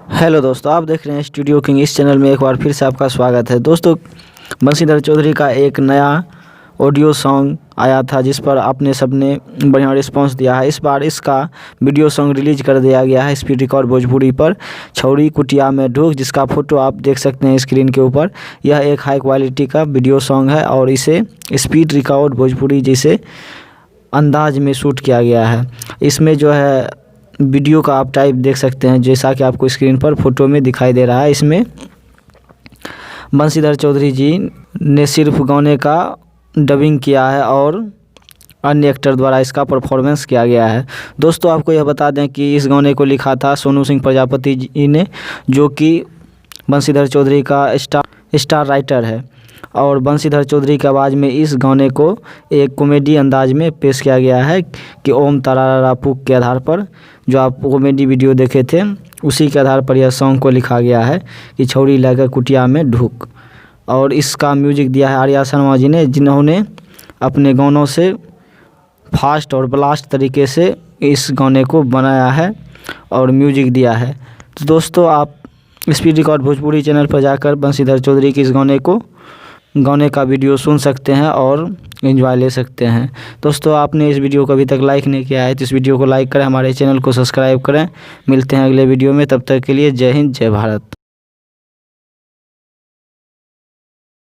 Hello दोस्तों, आप देख रहे हैं स्टूडियो किंग। इस चैनल में एक बार फिर से आपका स्वागत है। दोस्तों, बंशीधर चौधरी का एक नया ऑडियो सॉन्ग आया था जिस पर आपने सबने बढ़िया रिस्पांस दिया है। इस बार इसका वीडियो सॉन्ग रिलीज कर दिया गया है स्पीड रिकॉर्ड भोजपुरी पर, छौरी कुटिया में ढूक, जिसका फ़ोटो आप देख सकते हैं स्क्रीन के ऊपर। यह एक हाई क्वालिटी का वीडियो सॉन्ग है और इसे स्पीड रिकॉर्ड भोजपुरी जैसे अंदाज में शूट किया गया है। इसमें जो है वीडियो का आप टाइप देख सकते हैं जैसा कि आपको स्क्रीन पर फोटो में दिखाई दे रहा है। इसमें बंशीधर चौधरी जी ने सिर्फ गाने का डबिंग किया है और अन्य एक्टर द्वारा इसका परफॉर्मेंस किया गया है। दोस्तों, आपको यह बता दें कि इस गाने को लिखा था सोनू सिंह प्रजापति जी ने, जो कि बंशीधर चौधरी का स्टार राइटर है। और बंशीधर चौधरी की आवाज़ में इस गाने को एक कॉमेडी अंदाज में पेश किया गया है कि ओम तारारा पुक के आधार पर, जो आप कॉमेडी वीडियो देखे थे उसी के आधार पर यह सॉन्ग को लिखा गया है कि छौरी लाकर कुटिया में ढूक। और इसका म्यूजिक दिया है आर्या शर्मा जी ने, जिन्होंने अपने गानों से फास्ट और ब्लास्ट तरीके से इस गाने को बनाया है और म्यूजिक दिया है। तो दोस्तों, आप स्पीड रिकॉर्ड भोजपुरी चैनल पर जाकर बंशीधर चौधरी की इस गाने का वीडियो सुन सकते हैं और एंजॉय ले सकते हैं। दोस्तों, आपने इस वीडियो को अभी तक लाइक नहीं किया है तो इस वीडियो को लाइक करें, हमारे चैनल को सब्सक्राइब करें। मिलते हैं अगले वीडियो में, तब तक के लिए जय हिंद, जय भारत।